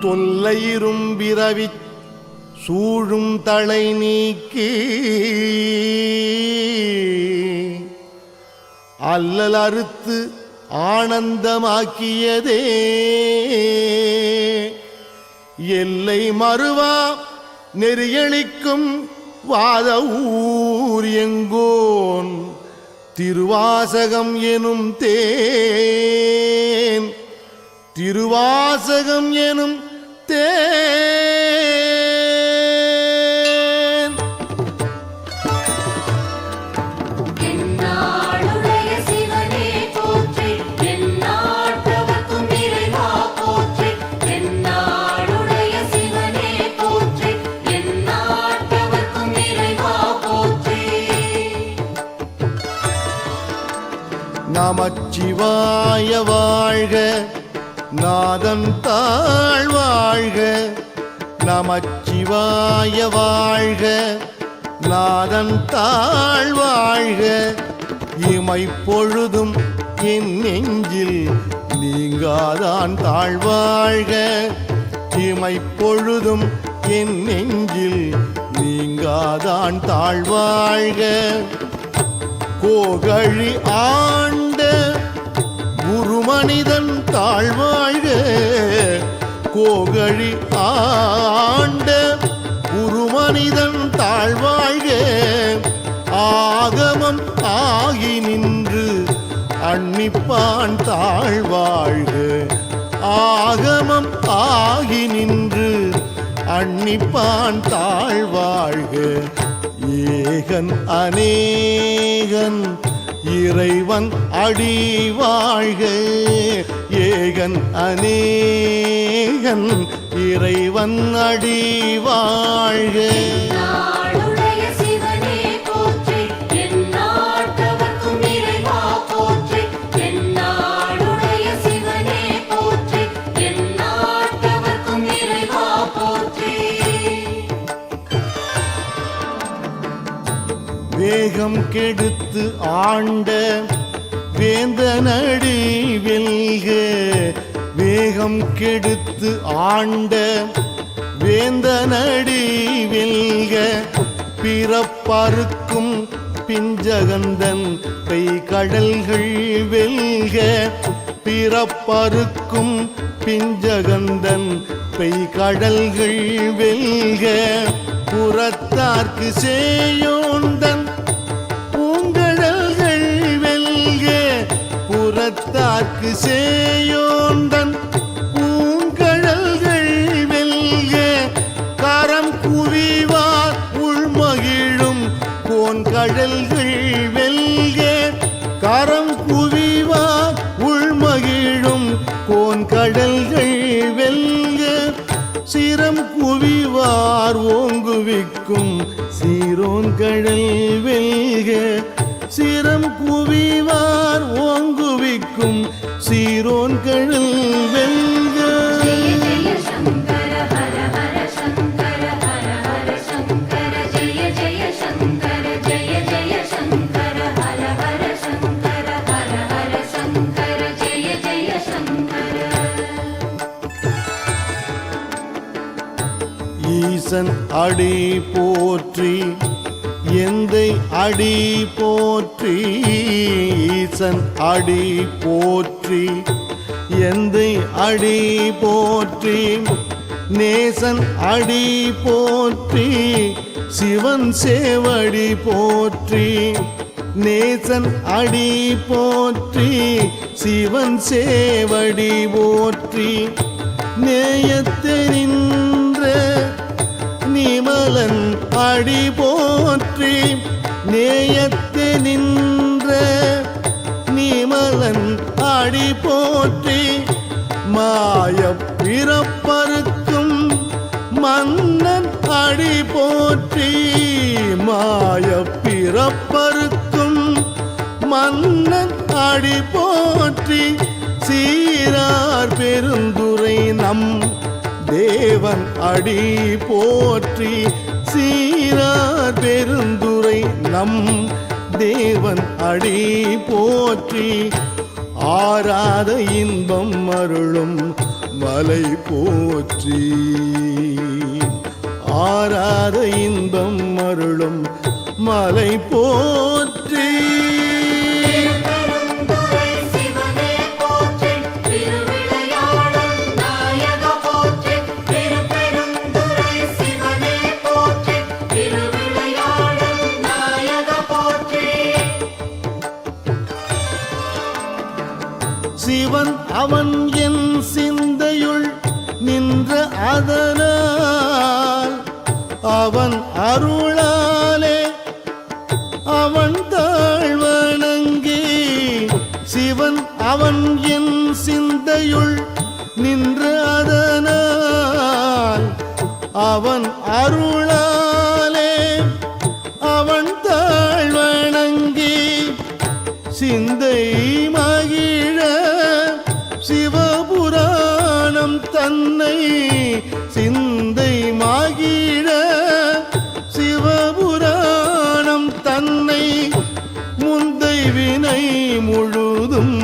தொல்லையிரும்பிறவி சூழும் தலை நீக்கி அல்லல் அறுத்து ஆனந்தமாக்கியதே எல்லை மறுவா நெறியளிக்கும் வாத ஊர் எங்கோன் திருவாசகம் எனும் தேன் திருவாசகம் எனும் தேன் என்னாளுடைய சிவனே போற்றி எந்நாட்டவர்க்கும் இறைவா போற்றி என்னாளுடைய சிவனே போற்றி எந்நாட்டவர்க்கும் இறைவா போற்றி நமச்சிவாய வாழ்க நாதன் தாழ் வாழ்க நமச்சிவாய வாழ்க நாதன் தாழ் வாழ்க இமைப்பொழுதும் என் நெஞ்சில் நீங்காதான் தாழ்வாழ்க இமைப்பொழுதும் என் நெஞ்சில் நீங்காதான் தாழ்வாழ்க கோகழி ஆண்ட குருமனிதன் தாழ்வாழ்க கோகழி ஆண்ட குருமனிதன் தாழ்வாழ்க ஆகமம் ஆகி நின்று அன்னிப்பான் தாழ்வாழ்க ஆகமம் ஆகி நின்று அன்னிப்பான் தாழ்வாழ்க ஏகன் அநேகன் இறைவன் அடி வாழ்க ஏகன் அநேகன் இறைவன் அடி வாழ்க என்னாளுடைய சிவனே போற்றி எந்நாட்டவர்க்கும் இறைவா போற்றி என்னாளுடைய சிவனே போற்றி எந்நாட்டவர்க்கும் இறைவா போற்றி வேகம் கெடுத்து ஆண்ட வேந்தனடி வெல்க வேகம் கெடுத்து ஆண்ட வேந்தனடி வெல்க பிறப்பறுக்கும் பிஞ்சகந்தன் பெய்கடல்கள் வெல்க பிறப்பறுக்கும் பிஞ்சகந்தன் பெய்கடல்கள் வெல்க புறத்தார்க்கு சேயோந்தன் பூங்கடல்கள் வெல்க புறத்தார்க்கு சேயோந்தன் பூங்கடல்கள் வெல்க கரம் குவிவார் உள்மகிழும் கோன்கடல்கள் வெல்க கரம் குவிவார் உள்மகிழும் கோன்கடல்கள் வெல்க சிரம் குவிவார் ஓங்குவிக்கும் சீரோன் கடல் வெல்க சிரம் குவிவார் ஓங்குவிக்கும் சீரோன் கடல் வெல்க ஜெய ஜெய சங்கர ஹர ஹர சங்கர ஹர ஹர சங்கர ஜெய ஜெய சங்கர ஜெய ஜெய சங்கர ஹர ஹர சங்கர ஹர ஹர சங்கர ஜெய ஜெய சங்கர ஈசன் அடி போற்றி எந்தை அடி போற்றி ஈசன் அடி போற்றி எந்தை அடி போற்றி நேசன் அடி போற்றி சிவன் சேவடி போற்றி நேசன் அடி போற்றி சிவன் சேவடி போற்றி நேயத்தை நின்ற நிமலன் அடி போற்றி நேயத்தை நின்ற நிமலன் அடி போற்றி மாய பிறப்பறுக்கும் மன்னன் அடி போற்றி மாய பிறப்பறுக்கும் மன்னன் அடி போற்றி சீரார் பெருந்துரை நம் தேவன் அடி போற்றி சீரார் பெருந்துரை நம் தேவன் அடி போற்றி ஆராத இன்பம் அருளும் மலை போற்றி. ஆராத இன்பம் அருளும் மலை போற்றி. திருப்பெருந்துறை சிவனே போற்றி, திருவிளையாடல் நாயக போற்றி. திருப்பெருந்துறை சிவனே போற்றி, திருவிளையாடல் நாயக போற்றி. சிவன் அவன் என் சிந்தையுள் நின்ற அதனால் அவன் அருளாலே அவன் தாழ்வணங்கி. சிவன் அவன் என் சிந்தையுள் நின்ற அதனால் அவன் அருளாலே அவன் தாழ்வணங்கி. சிந்தை மகிழ சிவபுராணம் தன்னை சிந்தை மகிழ சிவபுராணம் தன்னை முந்தை வினை முழுதும்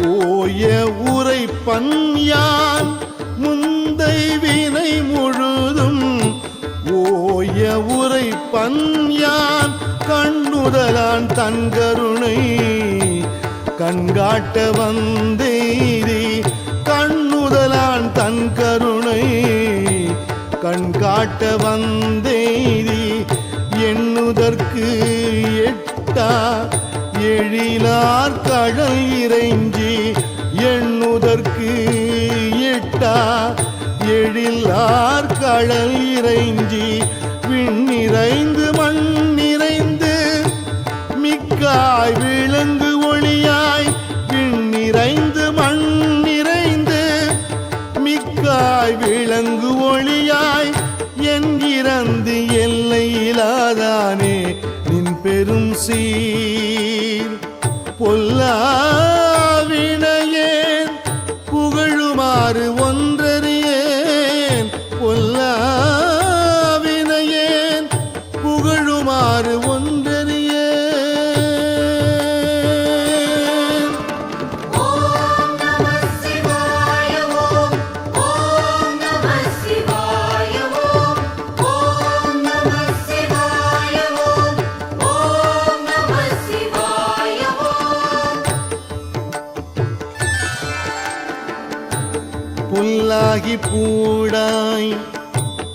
ஓய உரைப்பன் யான். முந்தை வினை முழுதும் ஓய உரைப்பன் யான். கண்ணுதலான் தன் கருணை கண்காட்ட வந்தேரி. கண்ணுதலான் தன் கருணை கண்காட்ட வந்தேரி. எண்ணுதற்கு எட்டா எழிலார் கடல் இறைஞ்சி. எண்ணுதற்கு எட்டா எழிலார் கடல் இறைஞ்சி. விண்ணிறைந்து மண் நிறைந்து மிக்காய் விளங்கு ஒளியாய். விண்ணிறைந்து மண் நிறைந்து மிக்காய் விளங்கு ஒளியாய். என் இறந்து எல்லையிலாதானே நின் பெரும் சீர். பொல்லாவினையேன் புகழுமாறு ஒன்றறியேன். பொல்லாவினையேன் புகழுமாறு ஒன்றறியேன். ஓம் நமः சிவாய ஓம். ஓம் நமः சிவாய ஓம். ஓம் நமः சிவாய ஓம். ஓம் நமः சிவாய ஓம். புல்லாகி பூடாய்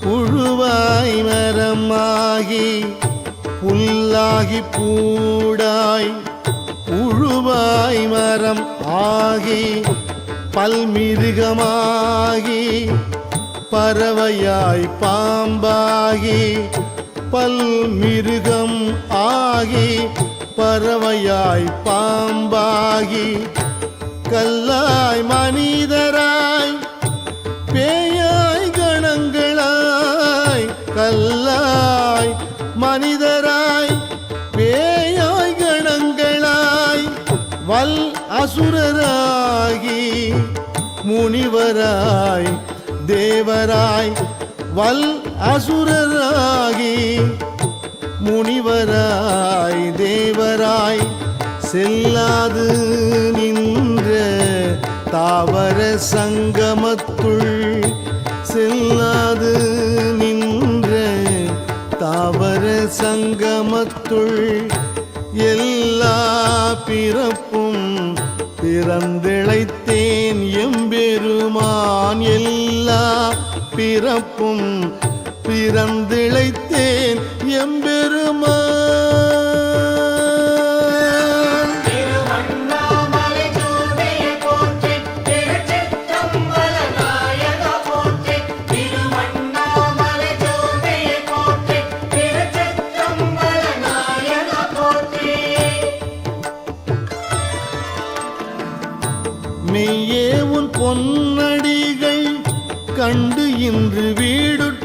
புழுவாய் மரமாகி. புல்லாகி பூடாய் புழுவாய் மரம் ஆகி. பல்மிருகமாகி பறவையாய் பாம்பாகி. பல்மிருகம் ஆகி பறவையாய் பாம்பாகி. கல்லாய் மனிதராய் பேயாய் கணங்களாய். கல்லாய் மனிதராய் பேயாய் கணங்களாய். வல் அசுரராகி முனிவராய் தேவராய். வல் அசுரராகி முனிவராய் தேவராய். செல்லாது நின்ற தாவர சங்கமத்துள். செல்லாது நின்ற தாவர சங்கமத்துள். எல்லா பிறப்பும் பிறந்திழைத்தேன் எம்பெருமான். எல்லா பிறப்பும் பிறந்திழைத்தேன் எம்பெருமான். திருவண்ணாமலை ஜோதியே போற்றி, திருச்சிற்றம்பல நாயக போற்றி. திருவண்ணாமலை ஜோதியே போற்றி, திருச்சிற்றம்பல நாயக போற்றி. மெய்யே உன் பொன்னடிகள் கண்டு இன்று வீடுற்றேன்.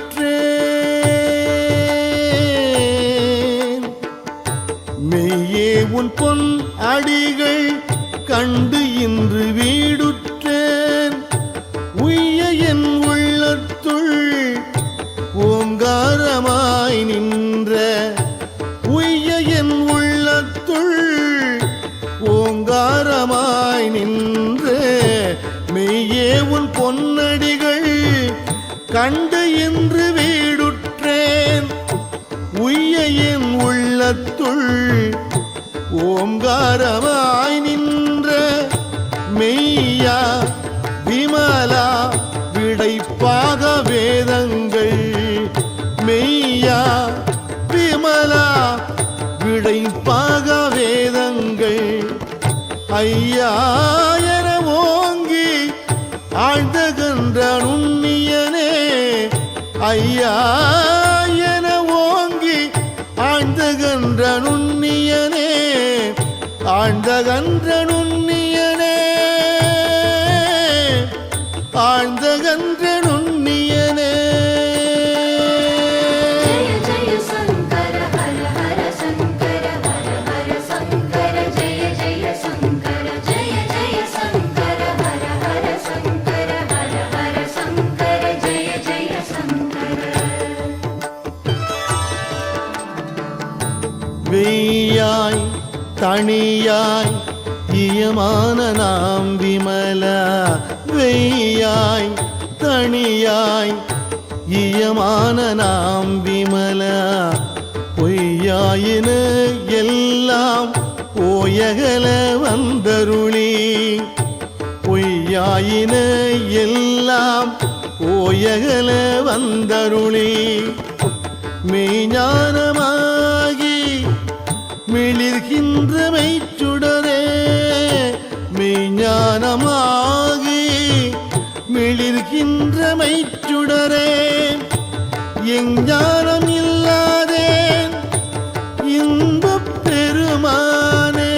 மெய்யே உன் பொன் அடிகள் கண்டு இன்று வீடுற்றேன். உய்ய என் உள்ளத்துள் ஓங்காரமாய் நின்ற. உய்ய என் உள்ளத்துள் ஓங்காரமாய் நின்ற. மெய்யே உன் பொன்னடிகள் கண்டு இன்று வீடுற்றேன். உய்ய என் உள்ளத்துள் ஓங்காரமாய் நின்ற மெய்யா விமலா விடைப்பாக வேதங்கள். மெய்யா விமலா விடைப்பாக வேதங்கள். ஐயா என ஓங்கி ஆழ்ந்தகன்ற நுண்ணியனே. ஐயா என ஓங்கி ஆழ்ந்தகன்ற நுண்ணியனே. ஆழ்ந்தகன்ற நுண்ணியனே. ஆழ்ந்தகன்ற நுண்ணியனே. जय जय शंकर हर हर शंकर हर हर शंकर जय जय शंकर जय जय शंकर हर हर शंकर हर हर शंकर जय जय शंकर. வெய்யாய் தனியாய் இயமான நாம் விமலா. வெய்யாய் தனியாய் இயமான நாம் விமலா. பொய்யாயின எல்லாம் போயகல வந்தருளி. பொய்யாயின எல்லாம் போயகல வந்தருளி. மெய்ஞானமாகி மிளிர்கின்ற மெய்ச்சுடரே. மெய்ஞானமாகி மிளிர்கின்ற மெய்ச்சுடரே. எஞ்ஞானம் இல்லாதேன் இன்பப் பெருமானே.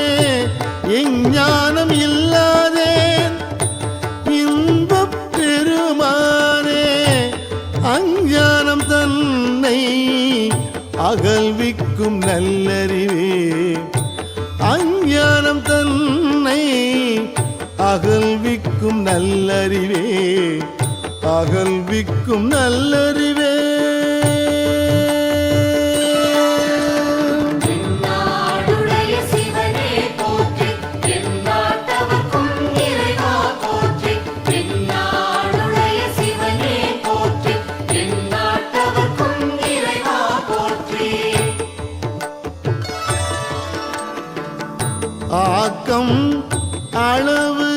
எஞ்ஞானம் இல்லாதேன் இன்பப் பெருமானே. அஞ்ஞானம் தன்னை அகல்விக்கும் நல்லறிவே. அஞ்ஞானம் தன்னை அகல்விக்கும் நல்லறிவே. அகல்விக்கும் நல்லறிவே. நாடுடைய சிவனே போற்றி எந்நாட்டவர்க்கும் இறைவா போற்றி. நாடுடைய சிவனே போற்றி எந்நாட்டவர்க்கும் இறைவா போற்றி. ஆக்கம் அளவு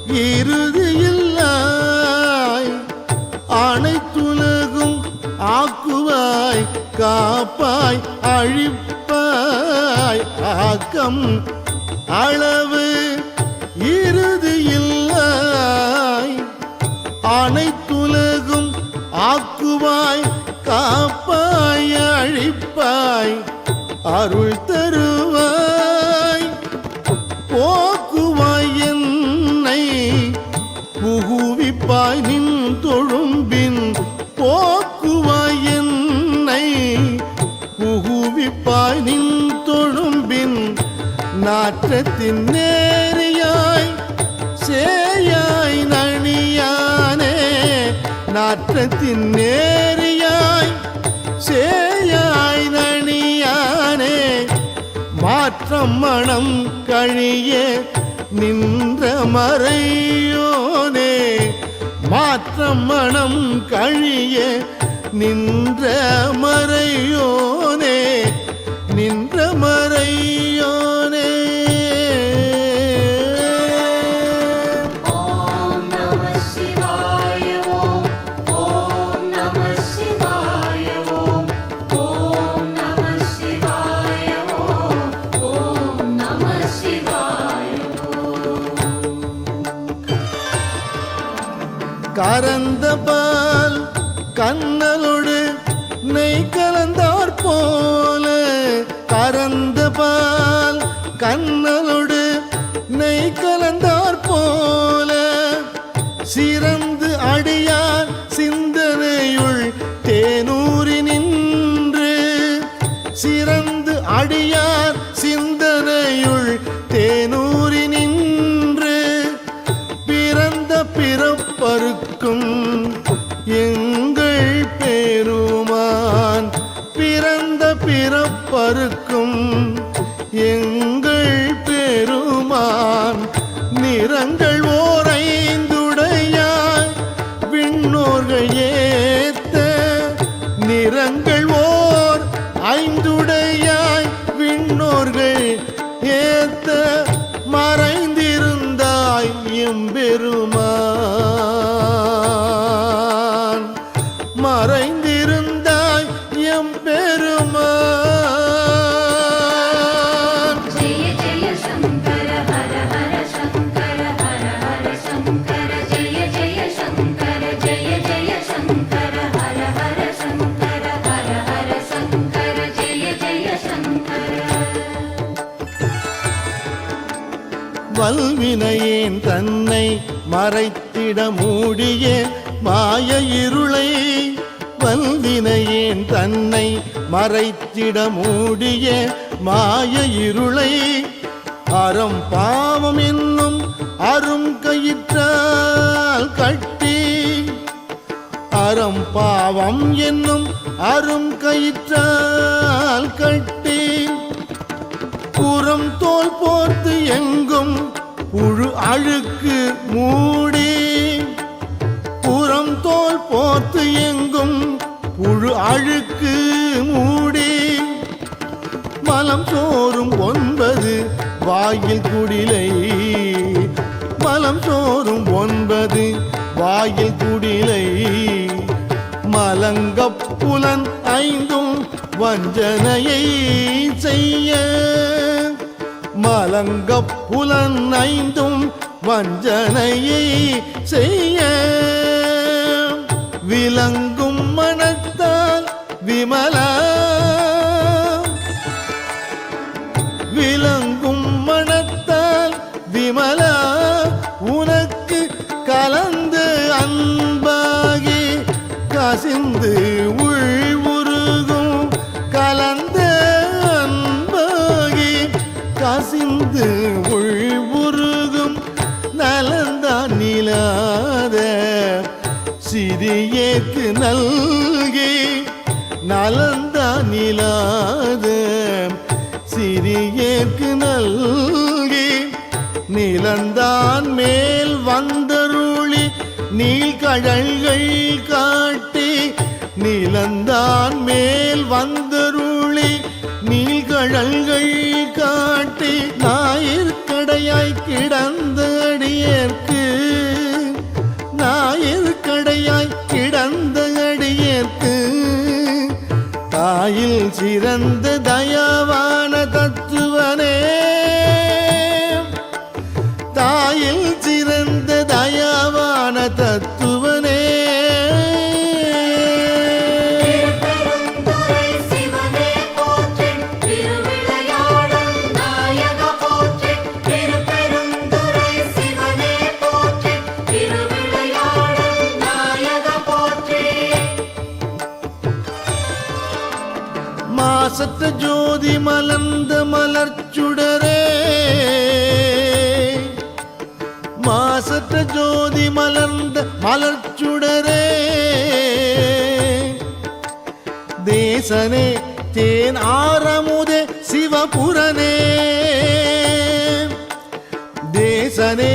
இறுதியில்லாய் அனைத்துலகும் ஆக்குவாய் காப்பாய் அழிப்பாய். ஆக்கம் அளவு இறுதியில்லாய் அனைத்துலகும் ஆக்குவாய் காப்பாய் அழிப்பாய். அருள் தருவாய் போக்குவாய் என்னை புகுவிப்பாய் நின் தொழும்பின். போக்குவாய் என்னை புகுவிப்பாய் நின் தொழும்பின். நாற்றத்தின் நேரியாய் சேயாய் நணியானே. நாற்றத்தின் நேரியாய் சேயாய் நணியானே. மாற்றம் மனம் கழிய நின்ற மறையோனே. மாற்றம் மனம் கழிய நின்ற மறையோனே. நின்ற மறையோனே. ஓம் நம சிவாய ஓம். ஓம் நம சிவாய ஓம். ஓம் நம சிவாய ஓம். ஓம் நம சிவாய கரந்த பால் கண்ணலோடு நெய் கலந்தார் போல. கரந்த பால் கண்ணலோடு நெய் கலந்தார் போல. சிறந்து அடியார் சிந்தனையுள் தேனூரி நின்று. சிறந்து அடியார் சிந்தனையுள் தேனூரி நின்று. பிறந்த பிறப்பருக்கும் எங்கள் பெருமான். பிறந்த பிறப்பருக்கும் எங்கள் பெருமான். நிறங்கள் ஓரைந்துடையான் வல்வினையேன் தன்னை மறைத்திட மூடிய மாய இருளை, வல்வினையேன் தன்னை மறைத்திட மூடிய மாய இருளை, அறம் பாவம் என்னும் அரும் கயிற்றால் கட்டி, அறம் பாவம் என்னும் அரும் கயிற்றால் கட்டி, புறம் தோல் போர்த்து எங்கும் புழு அழுக்கு மூடி, புறம் தோல் போர்த்து எங்கும் புழு அழுக்கு மூடி, மலம் சோறும் 9 வாயில் குடிலை, மலம் சோறும் 9 வாயில் குடிலை, மலங்கப் புலன் 5 வஞ்சனையை செய்ய, மலங்கப் புலன் 5 வஞ்சனையை செய்ய, விளங்கும் மனத்தால் விமலா, விளங்கும் மனத்தால் விமலா, உனக்கு கலந்து அன்பாகி கசிந்து உள்வுருகும், கலந்த அன்பாகி கசிந்து உள்வுருகும், நலந்தான் நிலாத சிறியேற்கு நல்கி, நலந்தான் நிலாத சிறியேற்கு நல்கி, நிலந்தான் மேல் வந்தருளி நீழ்கழல்கள் காட்டி, நிலந்தான் மேல் வந்தருளி நீழ்கழல்கள் காட்டி, ஞாயிற்கடையாய் கிடந்த அடியேற்கு, ஞாயிற்கடையாய் கிடந்த அடியேற்கு, தாயில் சிறந்த தயாவான தத்துவனே, தாயில் சிறந்த தயாவான தத்துவனே, திருப்பெருந்துறை சிவனே போற்றி, திருவிளையாடல் நாயக போற்றி, திருப்பெருந்துறை சிவனே போற்றி, திருவிளையாடல் நாயக போற்றி. மாசற்ற ஜோதி மலர்ந்த மலர்ச்சுடரே, மாசற்ற ஜோதி மலர்ந்த மலர்ச்சுடரே, தேசனே தேன் ஆரமுதே சிவபுரனே, தேசனே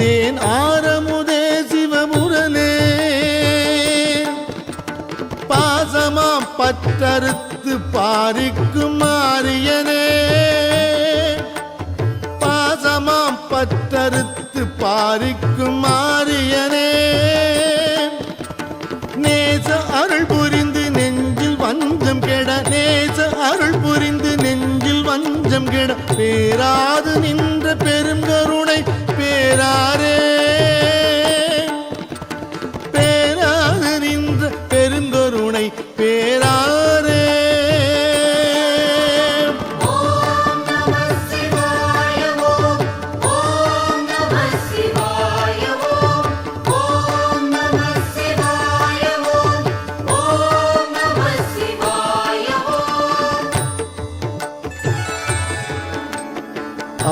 தேன் ஆரமுதே சிவபுரனே, பாசமாம் பற்றறுத்து பாரிக்கும் மாரியனே, பாசமாம் பற்றறுத்து பாரிக்கும் மாரியனே, நேச அருள் புரிந்து நெஞ்சில் வஞ்சம் கெட, நேச அருள் புரிந்து நெஞ்சில் வஞ்சம் கெட, பேராது நின்ற பெரும் கருணை பேராரே, பேராது நின்ற பெருங்கருணை பேராரே. ஓம் நம சிவாய ஓம், ஓம் நம சிவாய ஓம், ஓம் நம சிவாய ஓம், ஓம் நம சிவாய ஓம்.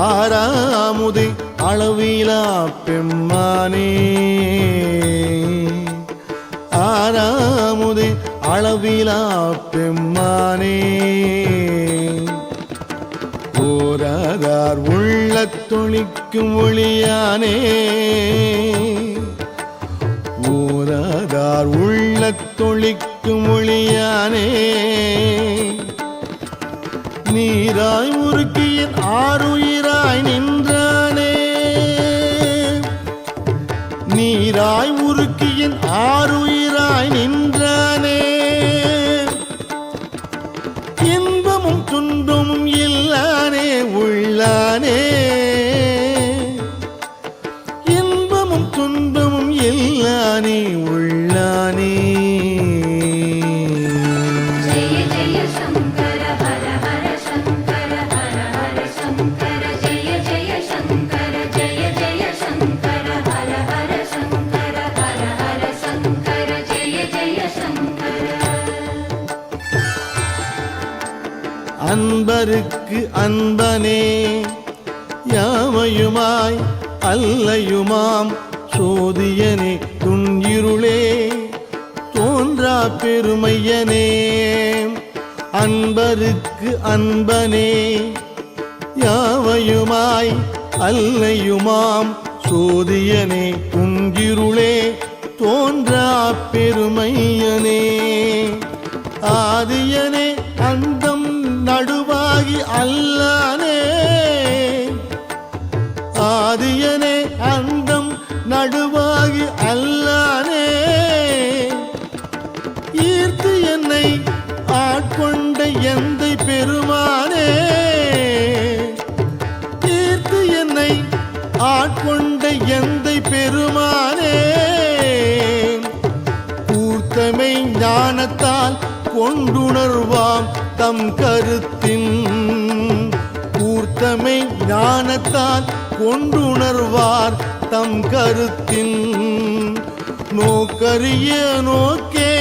ஆறாமுதே அளவிலா பெம்மானே, ஆறாமுதே அளவிலா பெம்மானே, ஓராதார் உள்ளத் தொழிக்கும் ஒளியானே, ஓராதார் உள்ளத் தொழிக்கும் ஒளியானே, நீராய் உருக்கியின் ஆருயிராய் நின்றானே, நீராய் உருக்கியின் ஆருயிராய் நின்றானே, இன்பமும் துன்பமும் இல்லானே உள்ளானே, இன்பமும் துன்பமும் இல்லானே உள்ளானே. ஜெய ஜெய சங்கர ஹர ஹர சங்கர ஹர ஹர சங்கர, ஜெய ஜெய சங்கர, ஜெய அன்பருக்கு அன்பனே யாவையுமாய் அல்லையுமாம் சோதியனே துன்னிருளே தோன்றா பெருமையனே அன்பருக்கு அன்பனே யாவையுமாய் அல்லையுமாம் சோதியனே துன்னிருளே தோன்றா பெருமையனே ஆதியனே அந்தம் நடுவாகி அல்லானே ஆதியனே அந்தம் நடுவாகி அல்லானே ஈர்த்து என்னை ஆட்கொண்ட எந்தை பெருமானே ஈர்த்து என்னை ஆட்கொண்ட எந்தை பெருமானே கூர்த்தமை ஞானத்தால் கொண்டுணர்வாம் தம் கருத்தின் கூர்த்தமை ஞானத்தால் கொண்டுணர்வார் தம் கருத்தின் நோக்கரிய நோக்கே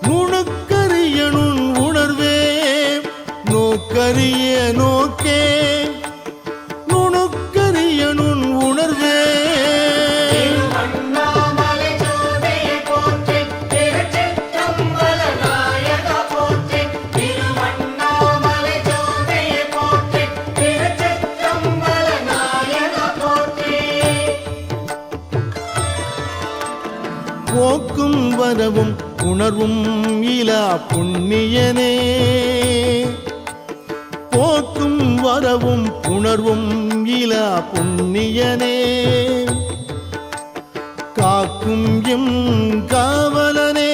நுணுக்கரிய நுண் உணர்வே நோக்கரிய நோக்கே நுணுக்கரிய நுண் உணர்வே போக்கும் வரவும் உணர்வும் இலா புண்ணியனே போக்கும் வரவும் உணர்வும் இலா புண்ணியனே காக்கும் எம் காவலனே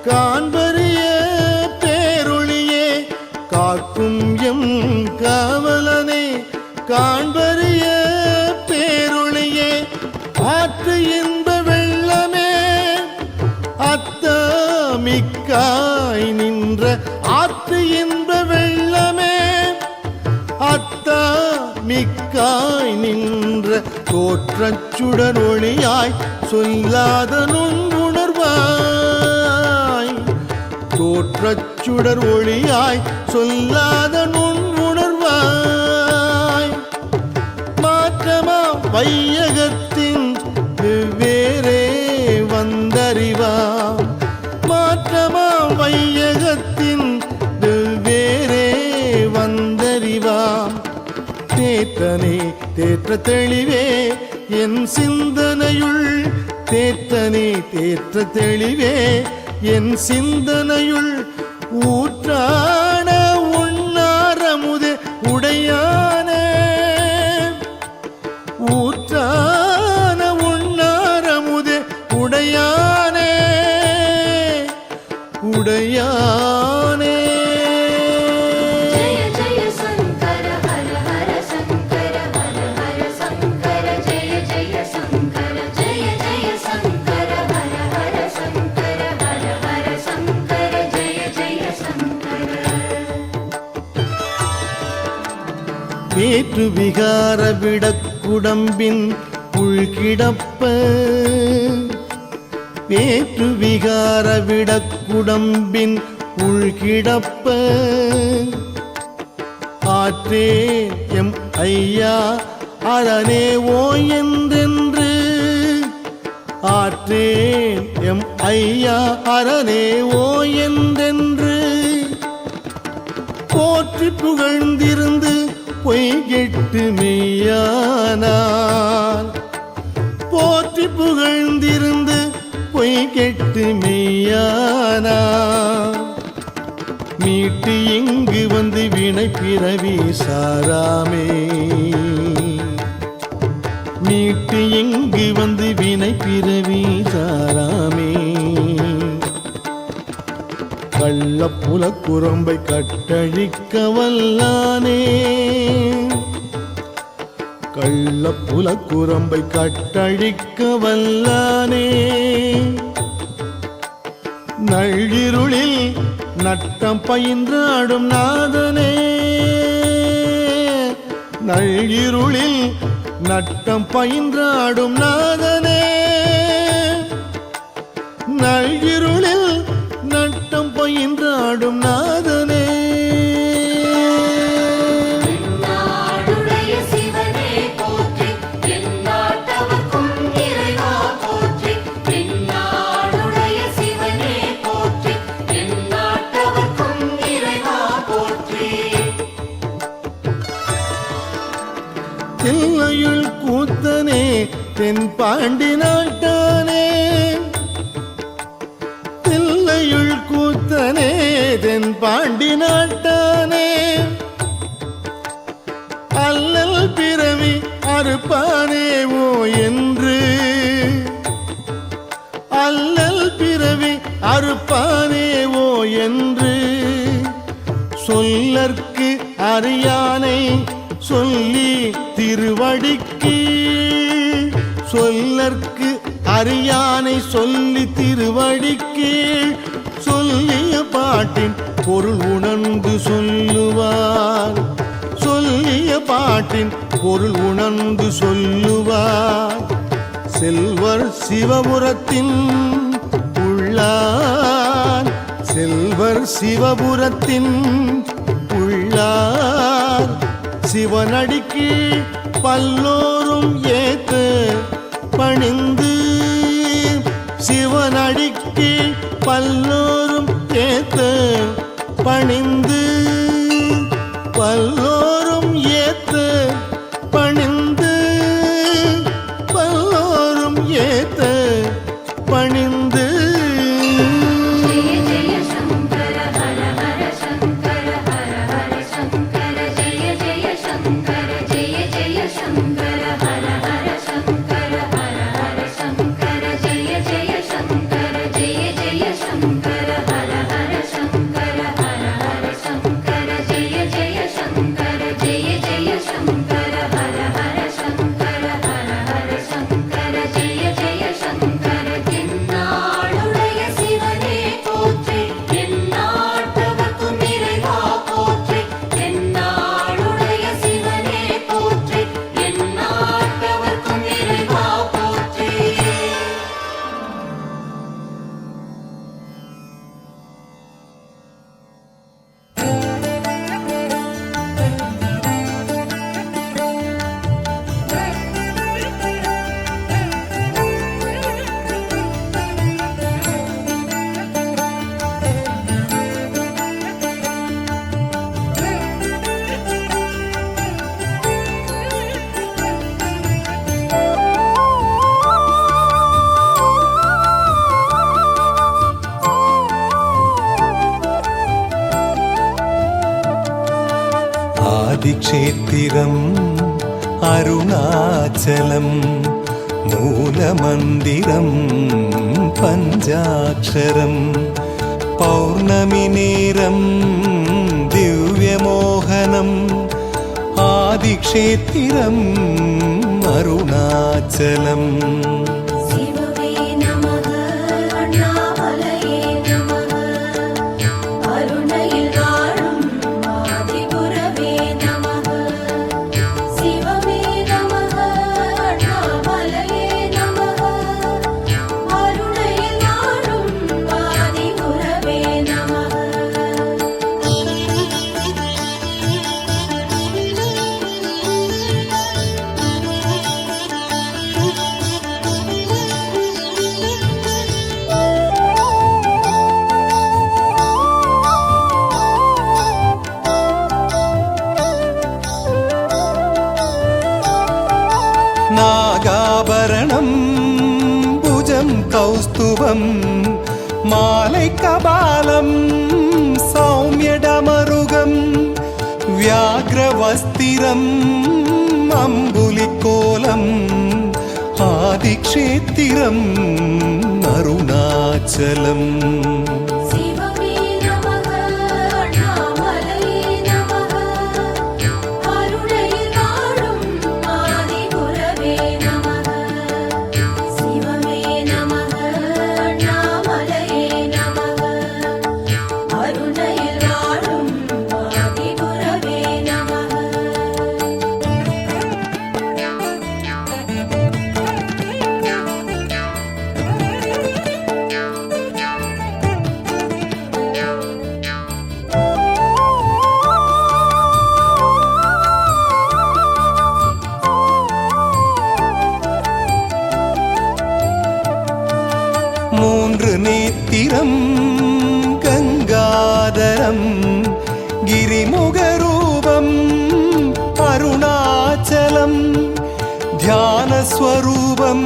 காண்பரிய பேரொளியே காக்கும் எம் காவலனே காண்பரிய பேரொளியே ஆற்று இன்ப வெள்ளமே அத்தமிக்காய் நின்ற ஆற்று இன்ப வெள்ளமே அத்தமிக்காய் நின்ற தோற்றச் சுடர் ஒளியாய் சொல்லாத நுண்ணுணர்வாய் தோற்றச் சுடர் ஒளியாய் சொல்லாத நுண்ணுணர்வாய் மாற்றமா வையகத்தின் வெவ்வேறே வந்தறிவாம் மாற்றமா வையகத்தின் வெவ்வேறே வந்தறிவாம் தேற்றனே தேற்ற தெளிவே என் சிந்தனையுள் தேற்றனே தேற்ற தெளிவே என் சிந்தனையுள் ஊற்றான உண்ணாரமுதே உடையானே ஊற்றான உண்ணாரமுதே உடையானே உடையானே जय जय शंकर हर हर शंकर हर हर शंकर जय जय शंकर जय जय शंकर हर हर शंकर हर हर शंकर जय जय शंकर வேற்று விகார விடக்குடம்பின் உள்கிடப்ப வேற்று விகார விடக்குடம்பின் உள்கிடப்ப ஆற்றே எம் ஐயா அரணே ஓ என்றென்று ஆற்றேன் எம் ஐயா அரணே ஓ என்றென்று போற்றி புகழ்ந்திருந்து பொய் கெட்டு மெய்யானார் போற்றி புகழ்ந்திருந்து பொய் கெட்டு மெய்யானார் மீட்டு இங்கு வந்து வினை பிறவி சாராமே மீட்டு இங்கு வந்து வினை பிறவி சாராமே கள்ளப்புல குரம்பை கட்டழிக்க வல்லானே கள்ளப்புல குரம்பை கட்டழிக்க வல்லானே நள்ளிருளில் நட்டம் பயின்றாடும் நாதனே நள்ளிருளில் நட்டம் பயின்றாடும் நாதனே நள்ளிருளில் நட்டம் பயின்றாடும் நாதனே தென்பாண்டி நாட்டானே தில்லையுள் கூத்தனே தென்பாண்டி நாட்டானே அல்லல் பிறவி அறுப்பானேவோ என்று அல்லல் பிறவி அறுப்பானேவோ என்று சொல்லற்கு அறியானை சொல்லி திருவடிக்கு சொல்லற்கு அறியானை சொல்லி திருவடிக்கு சொல்லிய பாட்டின் பொருள் உணர்ந்து சொல்லுவார் சொல்லிய பாட்டின் பொருள் உணர்ந்து சொல்லுவார் செல்வர் சிவபுரத்தின் உள்ளார் செல்வர் சிவபுரத்தின் உள்ளார் சிவனடிக்கு பல்லோரும் ஏத்த பணிந்து சிவனடிக்கு பல்லோரும் ஏத்த பணிந்து பல்லோரும் ஏத்த பணிந்து பல்லோரும் ஏத்த பணிந்து ஜெய ஜெய சங்கர ஹர ஹர சங்கர ஹர ஹர சங்கர ஜெய ஜெய சங்கர ஜெய ஜெய சங்கர ஹர ஹர சங்கர ஹர ஹர சங்கர ஜெய ஜெய சங்கர ஜெய ஜெய சங்கர ஹர ஹர சங்கர ஹர ஹர சங்கர ஜெய ஜெய சங்கர ஜெய ஜெய சங்கர ஹர ஹர சங்கர ஹர ஹர சங்கர ஜெய ஜெய சங்கர என்னாளுடைய சிவனே போற்றி எந்நாட்டவர்க்கும் இறைவா போற்றி என்னாளுடைய சிவனே போற்றி எந்நாட்டவர்க்கும் இறைவா போற்றி ஆதிக்ஷேத்திரம் அருணாச்சலம் மூலமந்திரம் பஞ்சாட்சரம் பௌர்ணமி நேரம் திவ்யமோகனம் ஆதிக்ஷேத்திரம் அருணாச்சலம் சிவவே நமக அண்ணாமலையே நமக அருணையில் வாழும் ஆதிகுரவே நமக சிவவே நமக அண்ணாமலையே நமக அருணையில் வாழும் ஆதிகுரவே நமக நாகாபரணம் புஜம் கௌஸ்துபம் மாலை கபாலம் சௌமியடமருகம் வியாக்ரவஸ்திரம் அம்புலிக்கோலம் ஆதிக்ஷேத்திரம் அருணாச்சலம் சிவவே நமக அண்ணாமலையே நமக அருணையில் வாழும் ஆதிகுரவே நமக சிவவே நமக அண்ணாமலையே நமக அருணையில் வாழும் ஆதிகுரவே நமக மூன்று நேத்திரம் கங்காதரம் கிரிமுகரூபம் அருணாச்சலம் ध्यानस्वरूपं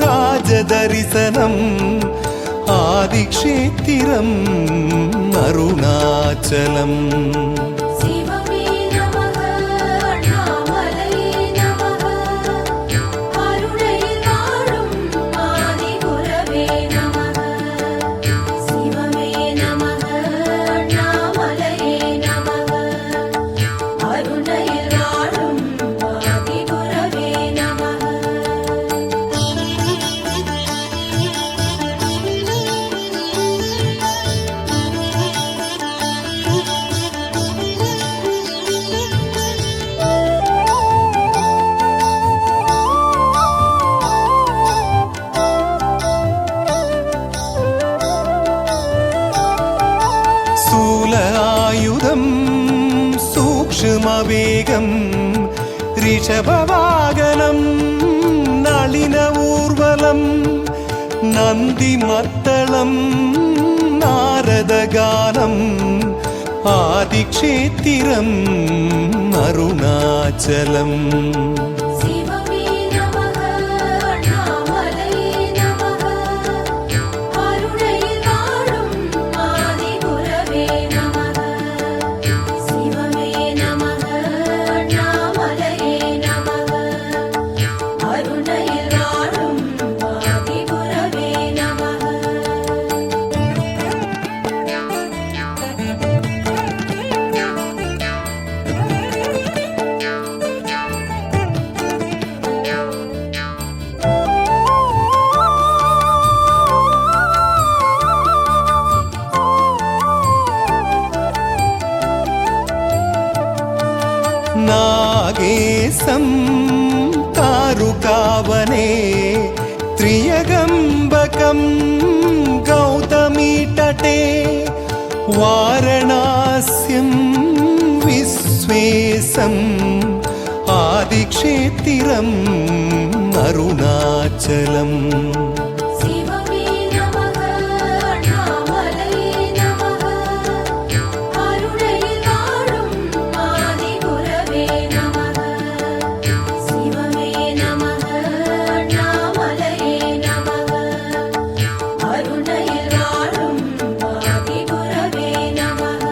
राजदर्शनम् आदिक्षेत्रम् अरुणाचलम् சிவமே நமக அண்ணாமலையே நமக அருணையில் வாழும் ஆதிகுரவே நமக சிவமே நமக அண்ணாமலையே நமக அருணையில் வாழும் ஆதிகுரவே நமக स्थूल आयुधं सूक्ष्मवेगं ऋषभवागनं नलिन ऊर्वलं नन्दिमत्तलं नारदगानम् आदिक्षेत्रम् अरुणाचलम् சிவமே நமக அண்ணாமலையே நமக அருணையில் வாழும் ஆதிகுரவே நமக சிவமே நமக அண்ணாமலையே நமக அருணையில் வாழும் ஆதிகுரவே நமக नागेशं तारुकावने त्र्यगम्बकं गौतमीतटे वारणास्यं विश्वेशम् आदिक्षेत्रम् अरुणाचलम् சிவமே நமக அண்ணாமலையே நமக அருணையில் வாழும் ஆதிகுரவே நமக சிவமே நமக அண்ணாமலையே நமக அருணையில் வாழும் ஆதிகுரவே நமக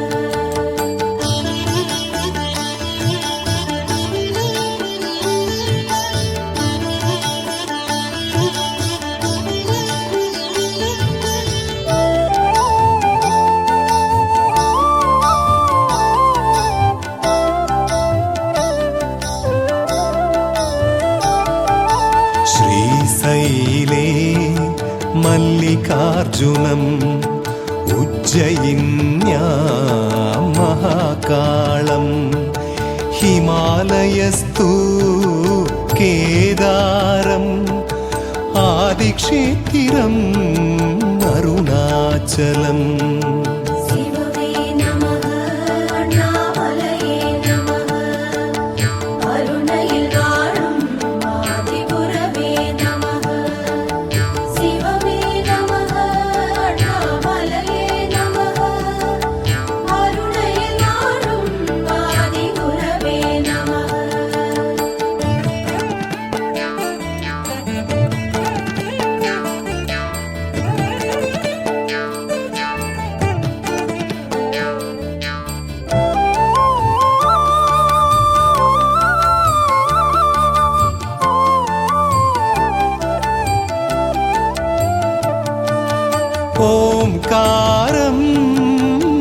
श्रीशैले मल्लिकार्जुनम् उज्जयिन्या महाकालम् हिमालयस्तु केदारम् आदिक्षेत्रम् अरुणाचलम् சிவமே நமக அண்ணாமலையே நமக அருணையில் வாழும் ஆதிகுரவே நமக சிவமே நமக அண்ணாமலையே நமக அருணையில் வாழும் ஆதிகுரவே நமக ओंकारं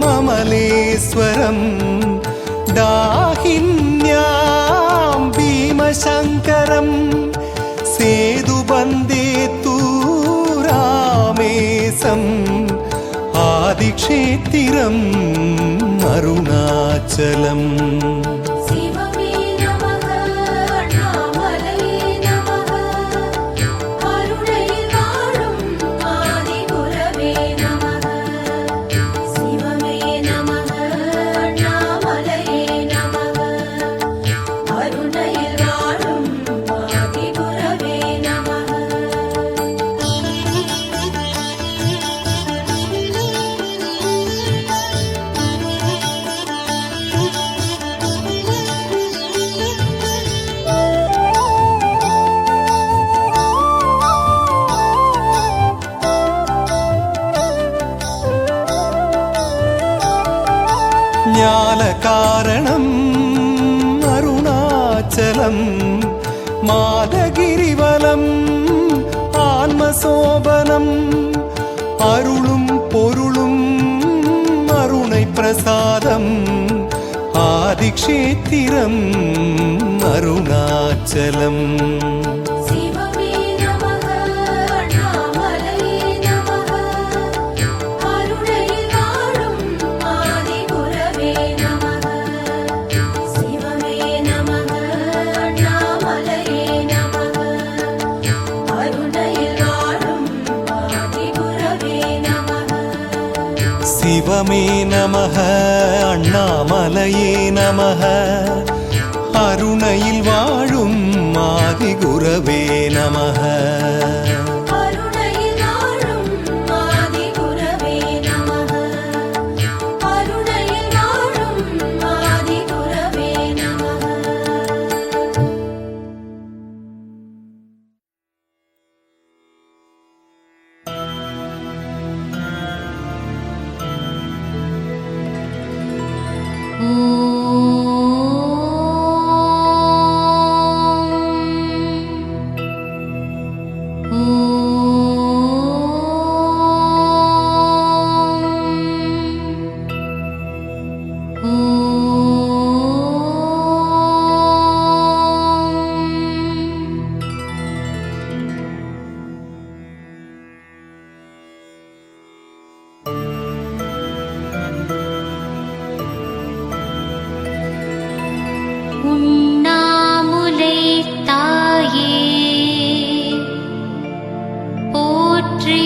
ममलेश्वरं दाहिन्यां भीमशङ्करं सेतुबन्धे तु रामेशम् आदिक्षेत्रम् अरुणाचलम् சிவமே நமக அண்ணாமலையே நமக அருணையில் வாழும் ஆதிகுரவே நமக சிவமே நமக அண்ணாமலையே நமக அருணையில் வாழும் ஆதிகுரவே நமக ஞான காரணம் அருணாச்சலம் மாதகிரிவலம் ஆன்மசோபனம் அருளும் பொருளும் அருணை பிரசாதம் ஆதிக்ஷேத்திரம் அருணாச்சலம் சிவமே நமக அண்ணாமலையே நமக அருணையில் வாழும் ஆதிகுரவே நமக சிவமே நமக அண்ணாமலையே நமக அருணையில் வாழும் ஆதிகுரவே நமக சிவமே நமக அண்ணாமலையே நமக அருணையில் வாழும் ஆதிகுரவே நமக அருணையில் வாழும் ஆதிகுரவே நமக அருணையில் வாழும் ஆதிகுரவே நமக உண்ணாமுலை தாயே போற்றி